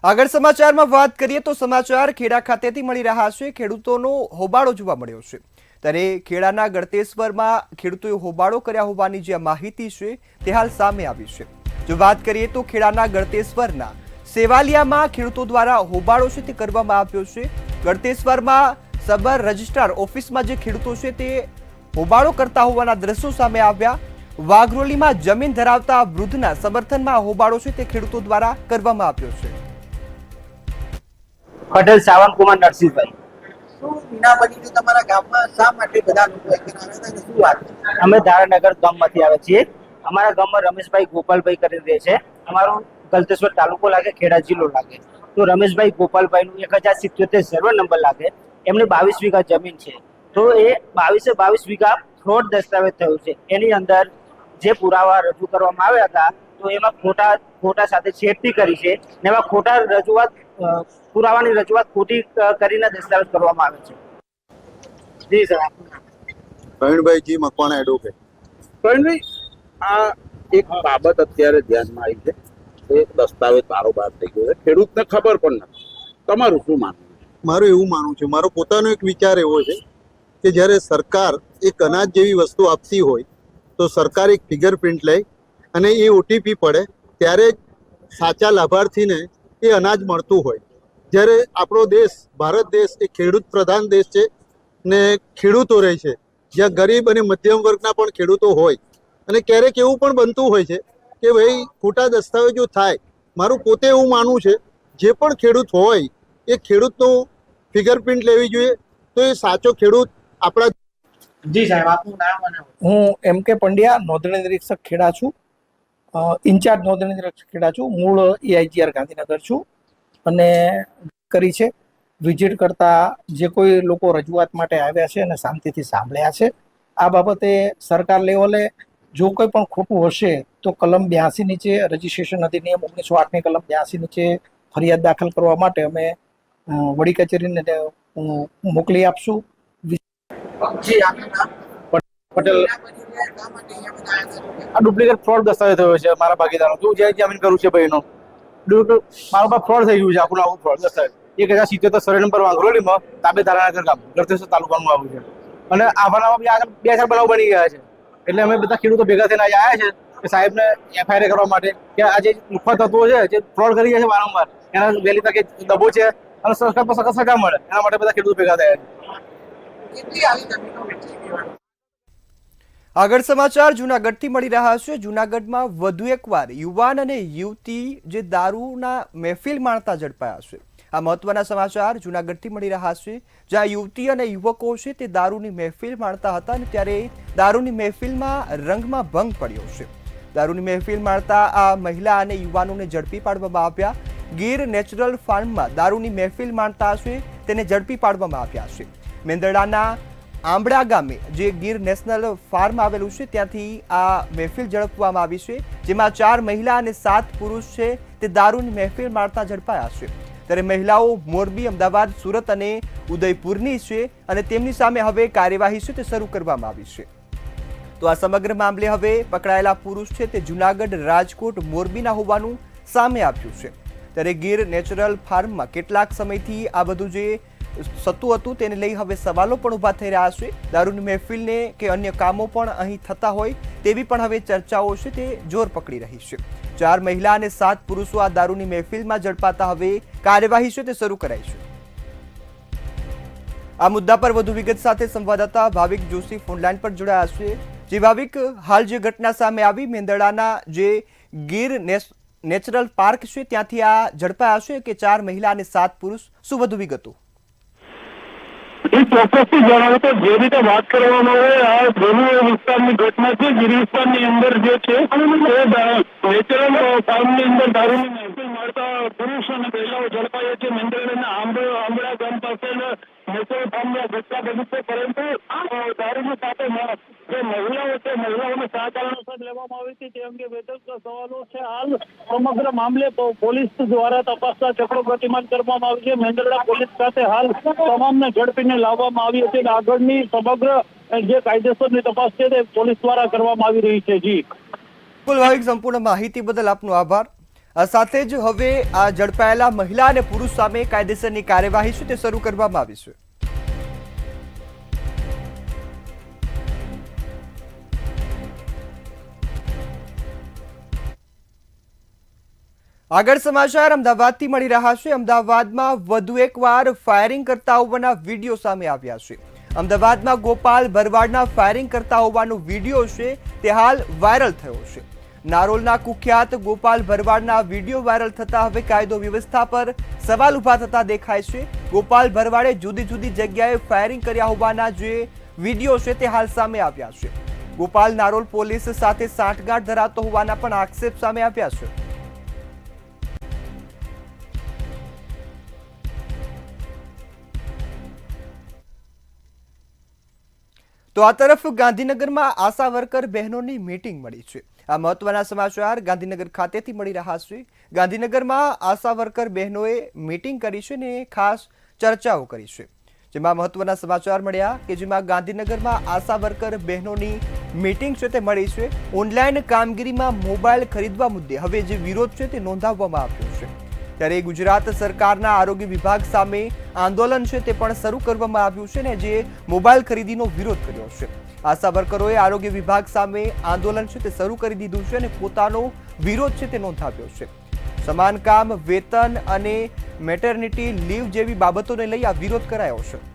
આગળ સમાચારમાં વાત કરીએ તો સમાચાર ખેડા ખાતેથી મળી રહ્યા છે। ખેડૂતોનો હોબાળો જોવા મળ્યો છે। ત્યારે ખેડાના ગળતેશ્વરમાં ખેડૂતોએ હોબાળો કર્યા હોવાની જે માહિતી છે તે હાલ સામે આવી છે। જો વાત કરીએ તો ખેડાના ગળતેશ્વરના સેવાલિયામાં ખેડૂતો દ્વારા હોબાળો છે તે કરવામાં આવ્યો છે। ગળતેશ્વરમાં સબર રજિસ્ટ્રાર ઓફિસમાં જે ખેડૂતો છે તે હોબાળો કરતા હોવાના દ્રશ્યો સામે આવ્યા। વાઘરોલીમાં જમીન ધરાવતા વૃદ્ધના સમર્થનમાં હોબાળો છે તે ખેડૂતો દ્વારા કરવામાં આવ્યો છે। પટેલ સાવંત કુમાર નરસિંહભાઈ। અમે ધારાનગર ગામમાંથી આવે છીએ। અમારા ગામમાં રમેશભાઈ ગોપાલભાઈ કરીને રહે છે। અમારો ગળતેશ્વર તાલુકો લાગે, ખેડા જિલ્લો લાગે। તો રમેશભાઈ ગોપાલભાઈનું 1077 સર્વે નંબર લાગે। એમને 22 વીઘા જમીન છે। તો એ 22 વીઘા ફ્રોડ દસ્તાવેજ થયું છે। એની અંદર જે પુરાવા રજૂ કરવામાં આવ્યા હતા તો એમાં ખોટા સાથે છેડતી કરી છે ને એમાં ખોટા પુરાવાની રજૂઆત ખોટી કરીને દસ્તાવેજ કરવામાં આવે છે। જી સર। પ્રવીણભાઈ જી મકવાણા એડવોકેટ। પ્રવીણભાઈ, આ એક બાબત અત્યારે ધ્યાનમાં આવી છે। એક દસ્તાવેજ બારોબાર થઈ ગયો છે, ખેડૂતને ખબર પણ નથી। તમારું શું માનવું? મારું એવું માનવું છે, મારો પોતાનો એક વિચાર એવો છે કે જ્યારે સરકાર એક અનાજ જેવી વસ્તુ આપતી હોય તો સરકાર એક ફિંગરપ્રિન્ટ લે અને એ ઓટીપી પડે ત્યારે જ સાચા લાભાર્થીને એ અનાજ મળતું હોય। જ્યારે આપણો દેશ ભારત દેશ એ ખેડૂત પ્રધાન દેશ છે ને ખેડૂતો રહે છે, જ્યાં ગરીબ અને મધ્યમ વર્ગના પણ ખેડૂતો હોય અને ક્યારેક એવું પણ બનતું હોય છે કે ભાઈ ખોટા દસ્તાવેજો થાય। મારું પોતે એવું માનવું છે જે પણ ખેડૂત હોય એ ખેડૂતનો ફિંગરપ્રિન્ટ લેવી જોઈએ તો એ સાચો ખેડૂત આપણા। જી સાહેબ, આપનું નામ અને હું એમ કે પંડ્યા, નોંધણી નિરીક્ષક ખેડા છું। ઇન્ચાર્જ નોંધણી નિરીક્ષક ખેડા છું। મૂળ EIGR ગાંધીનગર છું અને કરી છે વિઝિટ કરતા જે કોઈ લોકો રજૂઆત માટે આવ્યા છે અને શાંતિથી સાંભળ્યા છે। આ બાબતે સરકાર લેવલે જો કોઈ પણ ખોટું હશે તો કલમ 82 નીચે રજિસ્ટ્રેશન અધિનિયમ 1908 ની કલમ 82 નીચે ફરિયાદ દાખલ કરવા માટે અમે વડી કચેરીને મોકલી આપશું। પટેલ। આ ડુપ્લિકેટ ફ્રોડ દસ્તાવેજ થયો છે મારા ભાગીદારો। તું જે જમીન કરું છે ભાઈનો મારા પાસે ફ્રોડ થઈ ગયું છે। આખું ફ્રોડ દસ્તાવેજ 1077 સર્વે નંબર વાઘરોલીમાં તાબે ધારાનગર ગામ ગળતેશ્વર તાલુકાનું આવ્યું છે અને આભારમાં બી આગળ 2-4 બનાવ બની ગયા છે। એટલે અમે બધા ખેડૂતો ભેગા થઈને આવ્યા છે કે સાહેબને FIR કરવા માટે કે આ જે લુખ્ખા તત્વો છે જે ફ્રોડ કરી રહ્યા છે વારંવાર એના વહેલી તકે દબો છે અને સરકાર પર સખત સજા મળે એના માટે બધા ખેડૂતો ભેગા થયા છે। આગળ સમાચાર જૂનાગઢથી મળી રહ્યા છે। જૂનાગઢમાં વધુ એકવાર યુવાન અને યુવતી જે દારૂના મહેફિલ માણતા ઝડપાયા છે। આ મહત્વના સમાચાર જૂનાગઢથી મળી રહ્યા છે, જ્યાં યુવતી અને યુવકો છે તે દારૂની મહેફિલ માણતા હતા અને ત્યારે દારૂની મહેફિલમાં રંગમાં ભંગ પડ્યો છે। દારૂની મહેફિલ માણતા આ મહિલા અને યુવાનોને ઝડપી પાડવામાં આવ્યા। ગીર નેચરલ ફાર્મમાં દારૂની મહેફિલ માણતા છે તેને ઝડપી પાડવામાં આવ્યા છે। મેંદરડાના આંબળા ગામે જે ગીર નેશનલ ફાર્મ આવેલું છે ત્યાંથી આ મહેફિલ ઝડપવામાં આવી છે, જેમાં 4 મહિલા અને 7 પુરુષ છે તે દારૂની મહેફિલ માણતા ઝડપાયા છે। ત્યારે મહિલાઓ મોરબી, અમદાવાદ, સુરત અને ઉદયપુરની છે અને તેમની સામે હવે કાર્યવાહી છે તે શરૂ કરવામાં આવી છે। તો આ સમગ્ર મામલે હવે પકડાયેલા પુરુષ છે તે જૂનાગઢ, રાજકોટ, મોરબીના હોવાનું સામે આવ્યું છે। ત્યારે ગીર નેચરલ ફાર્મમાં કેટલાક સમયથી આ બધું જે સત્તું હતું તેને લઈ હવે સવાલો પણ ઊભા થઈ રહ્યા છે। દારૂની મહેફિલને કે અન્ય કામો પણ અહીં થતા હોય તેવી પણ હવે ચર્ચાઓ છે તે જોર પકડી રહી છે। 4 મહિલા અને 7 પુરુષો આ દારૂની મહેફિલમાં ઝડપાતા હવે કાર્યવાહી છે તે શરૂ કરાઈ છે। આ મુદ્દા પર વધુ વિગત સાથે સંવાદદાતા ભાવિક જોશી ફોનલાઈન પર જોડાયા છે। જે ભાવિક, હાલ જે ઘટના સામે આવી મેંદરડાના જે ગીર નેચરલ પાર્ક છે ત્યાંથી આ ઝડપાયા છે કે 4 મહિલા અને 7 પુરુષ, શું વધુ વિગતો? ચોક્કસથી જણાવું તો જે રીતે વાત કરવામાં આવે આ ધોનું વિસ્તારની ઘટના છે। ગીર વિસ્તારની અંદર જે છે નેચરલ ફાર્મની અંદર દારૂની મહેફિલ મારતા પુરુષ અને મહિલાઓ ઝડપાયા છે। મેંદરડાના આંબળા ગામ પાસે નેચરલ ફાર્મની ઘટના બની છે, પરંતુ દારૂની સાથે જે મહિલાઓ છે મહિલાઓને શા કારણોસર લેવામાં આવી હતી તે અંગે વેતન સવાલો છે। હાલ સમગ્ર મામલે પોલીસ દ્વારા તપાસના ચક્રો ગતિમાન કરવામાં આવી છે। મેંદરડા પોલીસ ખાતે હાલ તમામને ઝડપીને લાવવામાં આવી હતી અને આગળની સમગ્ર જે કાયદેસરની તપાસ છે તે પોલીસ દ્વારા કરવામાં આવી રહી છે। જી ભાવિક, સંપૂર્ણ માહિતી બદલ આપનો આભાર। આ સાથે જ હવે આ ઝડપાયેલા મહિલા અને પુરુષ સામે કાયદેસરની કાર્યવાહી છે તે શરૂ કરવામાં આવી છે. આગળ સમાચાર અમદાવાદથી મળી રહ્યા છે. અમદાવાદમાં વધુ એકવાર ફાયરિંગ કરતા હોવાના વિડીયો સામે આવ્યા છે. અમદાવાદમાં ગોપાલ ભરવાડના ફાયરિંગ કરતા હોવાનો વિડીયો છે તે હાલ વાયરલ થયો છે. નારોલના કુખ્યાત ગોપાલ ભરવાડના વિડીયો વાયરલ થતા હવે કાયદો વ્યવસ્થા પર સવાલ ઉભા થતા દેખાય છે. ગોપાલ ભરવાડે જુદી જુદી જગ્યાએ ફાયરિંગ કર્યા હોવાના જે વિડીયો છે તે હાલ સામે આવ્યા છે. ગોપાલ નારોલ પોલીસ સાથે સાંઠગાંઠ ધરાવતો હોવાના પણ આક્ષેપ સામે આવ્યા છે. તો આ તરફ ગાંધીનગરમાં આશા વર્કર બહેનોની મીટિંગ મળી છે. આ મહત્વના સમાચાર ગાંધીનગર ખાતેથી મળી રહ્યા છે. ગાંધીનગરમાં આશા વર્કર બહેનોએ મીટિંગ કરી છે ને ખાસ ચર્ચાઓ કરી છે. જેમાં મહત્વના સમાચાર મળ્યા કે જેમાં ગાંધીનગરમાં આશા વર્કર બહેનોની મીટિંગ છે તે મળી છે. ઓનલાઈન કામગીરીમાં મોબાઈલ ખરીદવા મુદ્દે હવે જે વિરોધ છે તે નોંધાવવામાં આવ્યો છે. ત્યારે ગુજરાત સરકારના આરોગ્ય વિભાગ સામે આંદોલન છે તે પણ શરૂ કરવામાં આવ્યું છે ને જે મોબાઈલ ખરીદીનો વિરોધ કર્યો છે. આશા વર્કરોએ આરોગ્ય વિભાગ સામે આંદોલન છે તે શરૂ કરી દીધું છે અને પોતાનો વિરોધ છે તે નોંધાવ્યો છે. સમાન કામ, વેતન અને મેટર્નિટી લીવ જેવી બાબતોને લઈ આ વિરોધ કરાયો છે.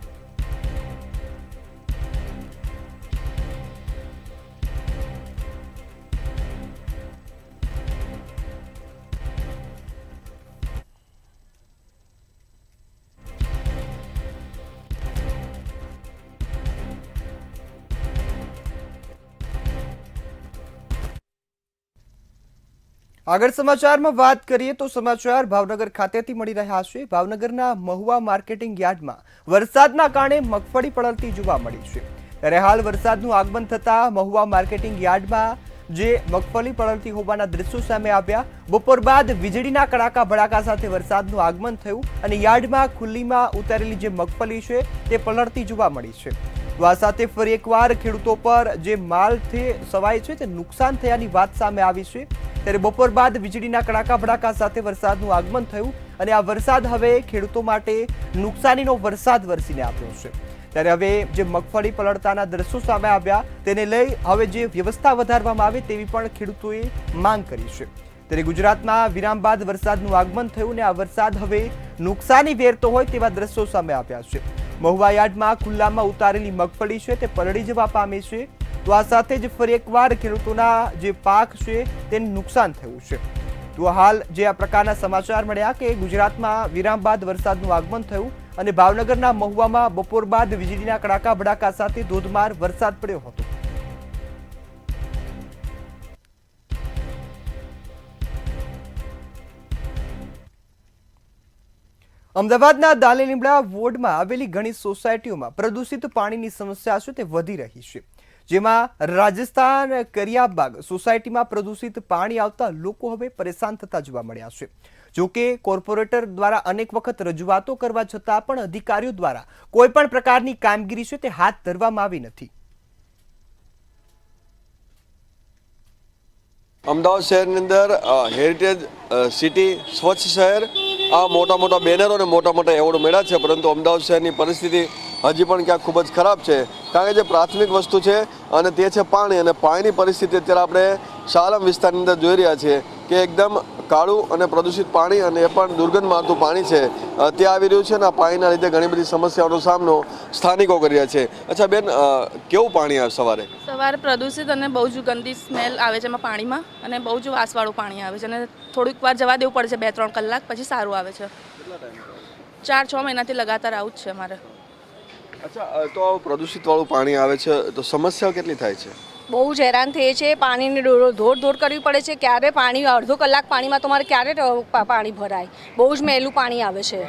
આગળ સમાચારમાં વાત કરીએ તો સમાચાર ભાવનગર ખાતેથી મળી રહ્યા છે. ભાવનગરના મહુવા માર્કેટિંગ યાર્ડમાં વરસાદના કારણે મગફળી પલળતી જોવા મળી છે. ત્યારે હાલ વરસાદનું આગમન થતા મહુવા માર્કેટિંગ યાર્ડમાં જે મગફળી પલળતી હોવાના દ્રશ્યો સામે આવ્યા. બપોર બાદ વીજળીના કડાકા ભડાકા સાથે વરસાદનું આગમન થયું અને યાર્ડમાં ખુલ્લીમાં ઉતારેલી જે મગફળી છે તે પલળતી જોવા મળી છે. તો આ સાથે ફરી એકવાર ખેડૂતો પર જે માલથી સવાય છે તે નુકસાન થયાની વાત સામે આવી છે. ત્યારે બપોર બાદ વીજળીના કડાકા ભડાકા સાથે વરસાદનું આગમન થયું અને આ વરસાદ હવે ખેડૂતો માટે નુકસાનીનો વરસાદ વરસીને આપ્યો છે. ત્યારે હવે જે મગફળી પલળતાના દ્રશ્યો સામે આવ્યા તેને લઈ હવે જે વ્યવસ્થા વધારવામાં આવે તેવી પણ ખેડૂતોએ માંગ કરી છે. ત્યારે ગુજરાતમાં વિરામ બાદ વરસાદનું આગમન થયું અને આ વરસાદ હવે નુકસાની વેરતો હોય તેવા દ્રશ્યો સામે આવ્યા છે. મહુવા યાર્ડમાં ખુલ્લામાં ઉતારેલી મગફળી છે તે પલળી જવા પામી છે. તો આ સાથે જ ફરી એકવાર ખેડૂતોના જે પાક છે તેને નુકસાન થયું છે. તો હાલ જે આ પ્રકારના સમાચાર મળ્યા કે ગુજરાતમાં વિરામ બાદ વરસાદનું આગમન થયું અને ભાવનગરના મહુવામાં બપોર બાદ વીજળીના કડાકા ભડાકા સાથે ધોધમાર વરસાદ પડ્યો હતો. અમદાવાદના દાલે લીમડા વોર્ડમાં આવેલી ઘણી સોસાયટીઓમાં પ્રદૂષિત પાણીની સમસ્યા છે તે વધી રહી છે. જેમાં રાજસ્થાન કરિયાબાગ સોસાયટીમાં પ્રદૂષિત પાણી આવતા લોકો હવે પરેશાન થતા જોવા મળ્યા છે. જોકે કોર્પોરેટર દ્વારા અનેક વખત રજૂઆતો કરવા છતાં પણ અધિકારીઓ દ્વારા કોઈ પણ પ્રકારની કામગીરી છે તે હાથ ધરવામાં આવી નથી. અમદાવાદ શહેરની અંદર હેરિટેજ સિટી, સ્વચ્છ શહેર, આ મોટા મોટા બેનરો અને મોટા મોટા એવોર્ડ મળ્યા છે. પરંતુ અમદાવાદ શહેરની પરિસ્થિતિ હજી પણ ક્યાંક ખૂબ જ ખરાબ છે. કારણ કે જે પ્રાથમિક વસ્તુ છે અને તે છે પાણી, અને પાણીની પરિસ્થિતિ અત્યારે આપણે શાલમ વિસ્તારની અંદર જોઈ રહ્યા છીએ કે એકદમ કાળું અને પ્રદૂષિત પાણી, અને એ પણ દુર્ગંધ મારતું પાણી છે તે આવી રહ્યું છે. અને આ પાણીના લીધે ઘણી બધી સમસ્યાઓનો સામનો સ્થાનિકો કરી રહ્યા છે. અચ્છા બેન, કેવું પાણી આવે સવારે? સવારે પ્રદૂષિત અને બહુ જ ગંદી સ્મેલ આવે છે એમાં પાણીમાં, અને બહુ જ વાસવાળું પાણી આવે છે, અને થોડીક વાર જવા દેવું પડે છે, 2-3 કલાક પછી સારું આવે છે. 4-6 મહિનાથી લગાતાર આવું જ છે અમારે. અચ્છા, તો પ્રદૂષિત વાળું પાણી આવે છે તો સમસ્યાઓ કેટલી થાય છે? બહુ જ હેરાન થઈએ છે. પાણીની દોડ કરવી પડે છે. ક્યારે પાણી અડધો કલાક પાણીમાં તમારે ક્યારે પાણી ભરાય. બહુ જ મેલું પાણી આવે છે.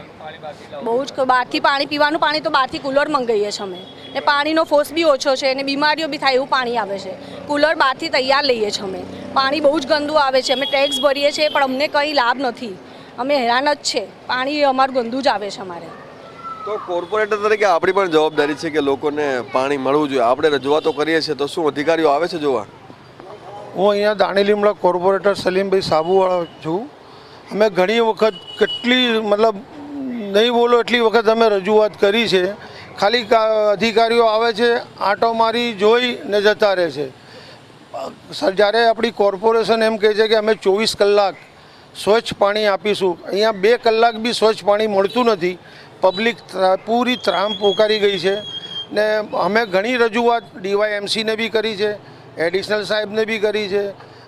બહુ જ બહારથી પાણી, પીવાનું પાણી તો બહારથી કુલર મંગાવીએ છીએ અમે, ને પાણીનો ફોર્સ બી ઓછો છે અને બીમારીઓ બી થાય એવું પાણી આવે છે. કુલર બહારથી તૈયાર લઈએ છીએ અમે. પાણી બહુ જ ગંદુ આવે છે. અમે ટેક્સ ભરીએ છીએ પણ અમને કંઈ લાભ નથી. અમે હેરાન જ છે. પાણી અમારું ગંદુ જ આવે છે અમારે. તો કોર્પોરેટર તરીકે આપણી પણ જવાબદારી છે કે લોકોને પાણી મળવું જોઈએ. આપણે રજૂઆતો કરીએ છીએ તો શું અધિકારીઓ આવે છે જોવા? હું અહીંયા દાણી લીમડા કોર્પોરેટર સલીમભાઈ સાબુવાળા છું. અમે ઘણી વખત કેટલી મતલબ નહીં બોલો એટલી વખત અમે રજૂઆત કરી છે. ખાલી અધિકારીઓ આવે છે, આંટો મારી જોઈ ને જતા રહે છે. જ્યારે આપણી કોર્પોરેશન એમ કહે છે કે અમે 24 કલાક સ્વચ્છ પાણી આપીશું, અહીંયા 2 કલાક બી સ્વચ્છ પાણી મળતું નથી. પબ્લિક પૂરી ત્રામ પોકારી ગઈ છે ને અમે ઘણી રજૂઆત DYMCને બી કરી છે, એડિશનલ સાહેબને બી કરી છે,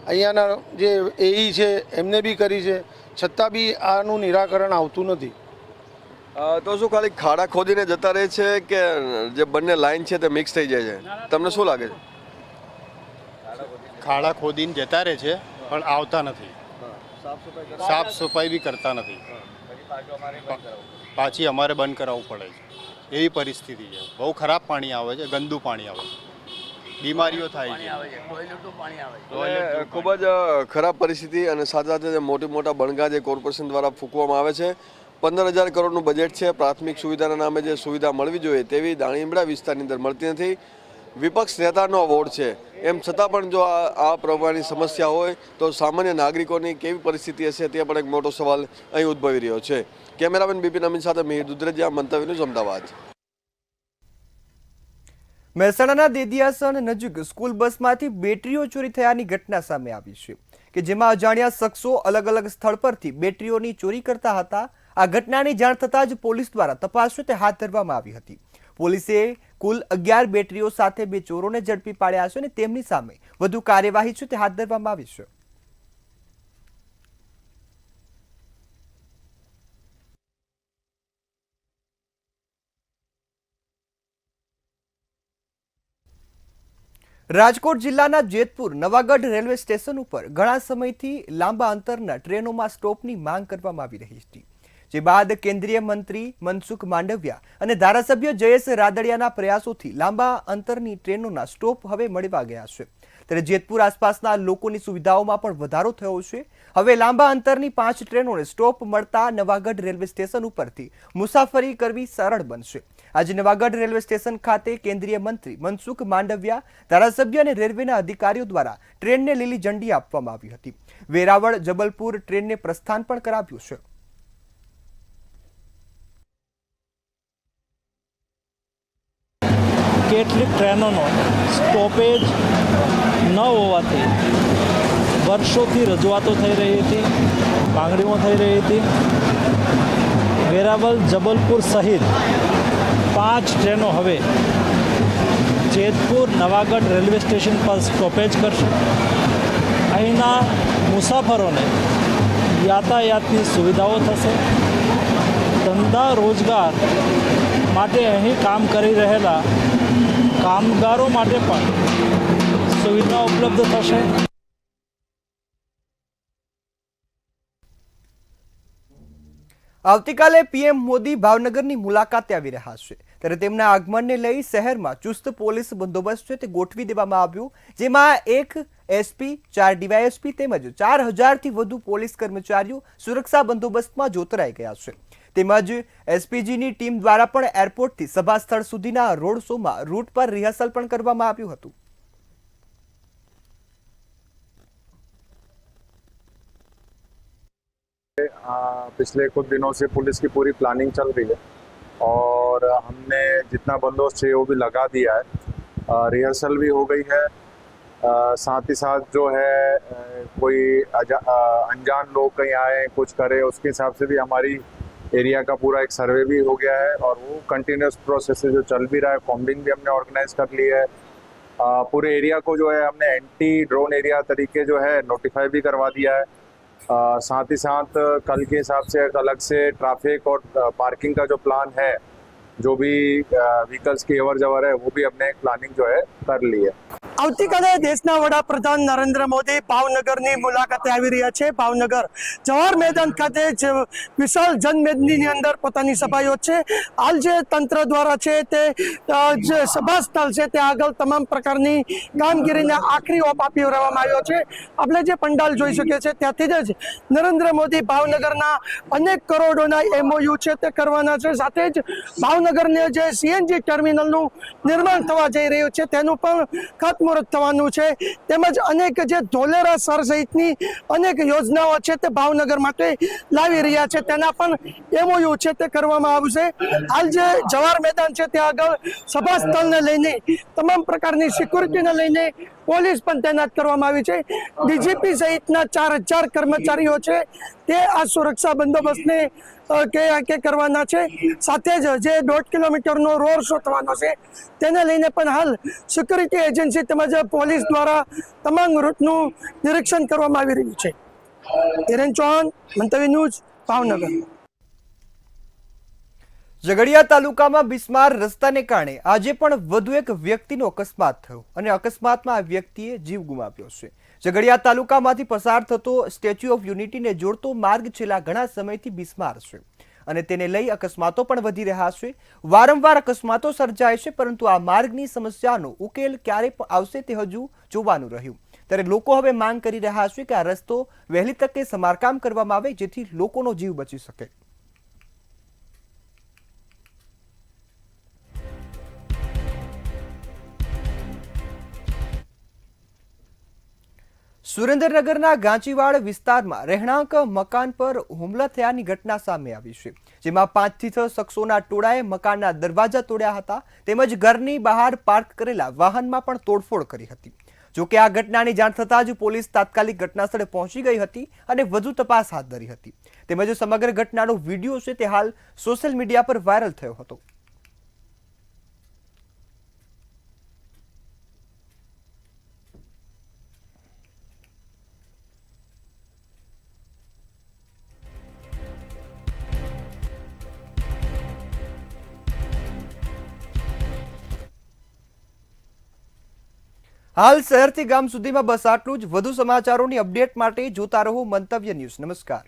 અહીંયાના જે AE છે એમને બી કરી છે, છતાં બી આનું નિરાકરણ આવતું નથી. તો શું ખાલી ખાડા ખોદીને જતા રહે છે કે જે બંને લાઈન છે તે મિક્સ થઈ જાય છે? તમને શું લાગે છે? ખાડા ખોદીને જતા રહે છે પણ આવતા નથી, સાફ સફાઈ બી કરતા નથી, પાછી અમારે બંધ કરાવવું પડે છે. એવી પરિસ્થિતિ છે. બહુ ખરાબ પાણી આવે છે, ગંદુ પાણી આવે છે, બીમારીઓ થાય છે. ખૂબ જ ખરાબ પરિસ્થિતિ અને સાથે સાથે મોટા બણગા જે કોર્પોરેશન દ્વારા ફૂંકવામાં આવે છે. 15,000 કરોડનું બજેટ છે. પ્રાથમિક સુવિધાના નામે જે સુવિધા મળવી જોઈએ તેવી દાણીમડા વિસ્તારની અંદર મળતી નથી. વિપક્ષ નેતાનો વોર્ડ છે, એમ છતાં પણ જો આ પ્રકારની સમસ્યા હોય તો સામાન્ય નાગરિકોની કેવી પરિસ્થિતિ હશે તે પણ એક મોટો સવાલ અહીં ઉદ્ભવી રહ્યો છે. કેમેરામેન બિપિન અમીન સાથે મિહિર દુધરેજા, મંતવ્ય ન્યૂઝ, અમદાવાદ. મહેસાણાના દેદિયાસણ નજીક સ્કૂલ બસમાંથી બેટરીઓ ચોરી થયાની ઘટના સામે આવી છે કે જેમાં અજાણ્યા શખ્સો અલગ અલગ સ્થળ પરથી બેટરીઓની ચોરી કરતા હતા. આ ઘટનાની જાણ થતાં જ પોલીસ દ્વારા તપાસ તે હાથ ધરવામાં આવી હતી. પોલીસે કુલ 11 બેટરીઓ સાથે 2 ચોરોને ઝડપી પાડ્યા છે અને તેમની સામે વધુ કાર્યવાહી તે હાથ ધરવામાં આવી છે. રાજકોટ જિલ્લાના જેતપુર નવાગઢ રેલવે સ્ટેશન ઉપર ઘણા સમયથી લાંબા અંતરના ટ્રેનોમાં સ્ટોપની માંગ કરવામાં આવી રહી હતી, જે બાદ કેન્દ્રીય મંત્રી મનસુખ માંડવિયા અને ધારાસભ્ય જયેશ રાદડિયાના પ્રયાસોથી લાંબા અંતરની ટ્રેનોના સ્ટોપ હવે મળવા ગયા છે. ત્યારે જેતપુર આસપાસના લોકોની સુવિધાઓમાં પણ વધારો થયો છે. હવે લાંબા અંતરની 5 ટ્રેનોને સ્ટોપ મળતા નવાગઢ રેલવે સ્ટેશન ઉપરથી મુસાફરી કરવી સરળ બનશે. આજે નવાગઢ રેલવે સ્ટેશન ખાતે કેન્દ્રીય મંત્રી મનસુખ માંડવિયા, ધારાસભ્ય અને રેલવેના અધિકારીઓ દ્વારા ટ્રેનને લીલી ઝંડી આપવામાં આવી હતી. વેરાવળ જબલપુર ટ્રેનને પ્રસ્થાન પણ કરાવ્યું છે. કેટલીક ટ્રેનોનો સ્ટોપેજ ન હોવાથી વર્ષોથી રજૂઆતો થઈ રહી હતી, માંગણીઓ થઈ રહી હતી. વેરાવળ જબલપુર સહિત 5 ટ્રેનો હવે જેતપુર નવાગઢ રેલવે સ્ટેશન પર સ્ટોપેજ કરશે. અહીંના મુસાફરોને યાતાયાતની સુવિધાઓ થશે. ધંધા રોજગાર માટે અહીં કામ કરી રહેલા કામગારો માટે પણ સુવિધા ઉપલબ્ધ થશે. આવતીકાલે PM મોદી ભાવનગરની મુલાકાતે આવી રહ્યા છે. ત્યારે તેમના આગમનને લઈ શહેરમાં ચુસ્ત પોલીસ બંદોબસ્ત તે ગોઠવી દેવામાં આવ્યું, જેમાં 1 SP, 4 DYSP તેમજ 4000થી વધુ પોલીસ કર્મચારીઓ સુરક્ષા બંદોબસ્તમાં જોતરાઈ ગયા છે. તેમજ SPGની ટીમ દ્વારા પણ એરપોર્ટથી સભા સ્થળ સુધીના રોડ શોમાં રૂટ પર રિહર્સલ પણ કરવામાં આવ્યું હતું. पिछले कुछ दिनों से पुलिस की पूरी प्लानिंग चल रही है और हमने जितना बंदोबस्त चाहिए वो भी लगा दिया है. रिहर्सल भी हो गई है. साथ ही साथ जो है कोई अनजान लोग कहीं आए कुछ करे उसके हिसाब से भी हमारी एरिया का पूरा एक सर्वे भी हो गया है और वो कंटिन्यूस प्रोसेस जो चल भी रहा है. कॉम्बिंग भी हमने ऑर्गेनाइज कर ली है. पूरे एरिया को जो है हमने एंटी ड्रोन एरिया तरीके जो है नोटिफाई भी करवा दिया है. साथ ही साथ कल के हिसाब से एक अलग से ट्रैफिक और पार्किंग का जो प्लान है, जो भी व्हीकल्स की अवर जवर है वो भी हमने प्लानिंग जो है कर ली है. આવતીકાલે દેશના વડાપ્રધાન નરેન્દ્ર મોદી ભાવનગરની મુલાકાતે આવી રહ્યા છે. ભાવનગર જવાહર મેદાન ખાતે જ વિશાળ જનમેદનીની અંદર પોતાની સભા યોજશે. હાલ જે તંત્ર દ્વારા છે તે જે સભા સ્થળ છે તે આગળ તમામ પ્રકારની કામગીરીને આખરી ઓપ આપી રહેવામાં આવ્યો છે. આપણે જે પંડાલ જોઈ શકીએ છીએ ત્યાંથી જ નરેન્દ્ર મોદી ભાવનગરના અનેક કરોડોના MOU છે તે કરવાના છે. સાથે જ ભાવનગરને જે CNG ટર્મિનલનું નિર્માણ થવા જઈ રહ્યું છે તેનું પણ ખાતમુહૂર્ત ખાતમુહૂર્ત થવાનું છે, તેમજ અનેક જે ધોલેરા સર સહિતની અનેક યોજનાઓ છે તે ભાવનગર માટે લાવી રહ્યા છે, તેના પણ MOU છે તે કરવામાં આવશે. હાલ જે જવાહર મેદાન છે ત્યાં આગળ સભા સ્થળને લઈને તમામ પ્રકારની સિક્યુરિટીને લઈને પોલીસ પણ તૈનાત કરવામાં આવી છે. DGP સહિતના 4000 કર્મચારીઓ છે તે આ સુરક્ષા બંદોબસ્તને કે કરવાના છે. સાથે જ જે 1.5 કિલોમીટરનો રોડ શો થવાનો છે તેને લઈને પણ હાલ સિક્યુરિટી એજન્સી તેમજ પોલીસ દ્વારા તમામ રૂટનું નિરીક્ષણ કરવામાં આવી રહ્યું છે. હિરેન ચૌહાણ, મંતવ્ય ન્યૂઝ, ભાવનગર. ઝઘડિયા તાલુકામાં બિસ્માર રસ્તાને કારણે આજે પણ વધુ એક વ્યક્તિનો અકસ્માત થયો અને અકસ્માતમાં આ વ્યક્તિએ જીવ ગુમાવ્યો છે. ઝઘડિયા તાલુકામાંથી પસાર થતો સ્ટેચ્યુ ઓફ યુનિટીને જોડતો માર્ગ છેલ્લા ઘણા સમયથી બિસ્માર છે અને તેને લઈ અકસ્માતો પણ વધી રહ્યા છે. વારંવાર અકસ્માતો સર્જાય છે, પરંતુ આ માર્ગની સમસ્યાનો ઉકેલ ક્યારે આવશે તે હજુ જોવાનું રહ્યું. ત્યારે લોકો હવે માંગ કરી રહ્યા છે કે આ રસ્તો વહેલી તકે સમારકામ કરવામાં આવે જેથી લોકોનો જીવ બચી શકે. સુરેન્દ્રનગરના ગાંચીવાડ વિસ્તારમાં રહેણાંક મકાન પર હુમલા થયાની ઘટના સામે આવી છે, જેમાં 5 થી 6 શખ્સોના ટોળાએ મકાનના દરવાજા તોડ્યા હતા તેમજ ઘરની બહાર પાર્ક કરેલા વાહનમાં પણ તોડફોડ કરી હતી. જોકે આ ઘટનાની જાણ થતાં જ પોલીસ તાત્કાલિક ઘટનાસ્થળે પહોંચી ગઈ હતી અને વધુ તપાસ હાથ ધરી હતી. તેમજ સમગ્ર ઘટનાનો વિડીયો છે તે હાલ સોશિયલ મીડિયા પર વાયરલ થયો હતો. હાલ શહેરથી ગામ સુધીમાં બસ આટલું જ. વધુ સમાચારોની અપડેટ માટે જોતા રહો મંતવ્ય ન્યૂઝ. નમસ્કાર.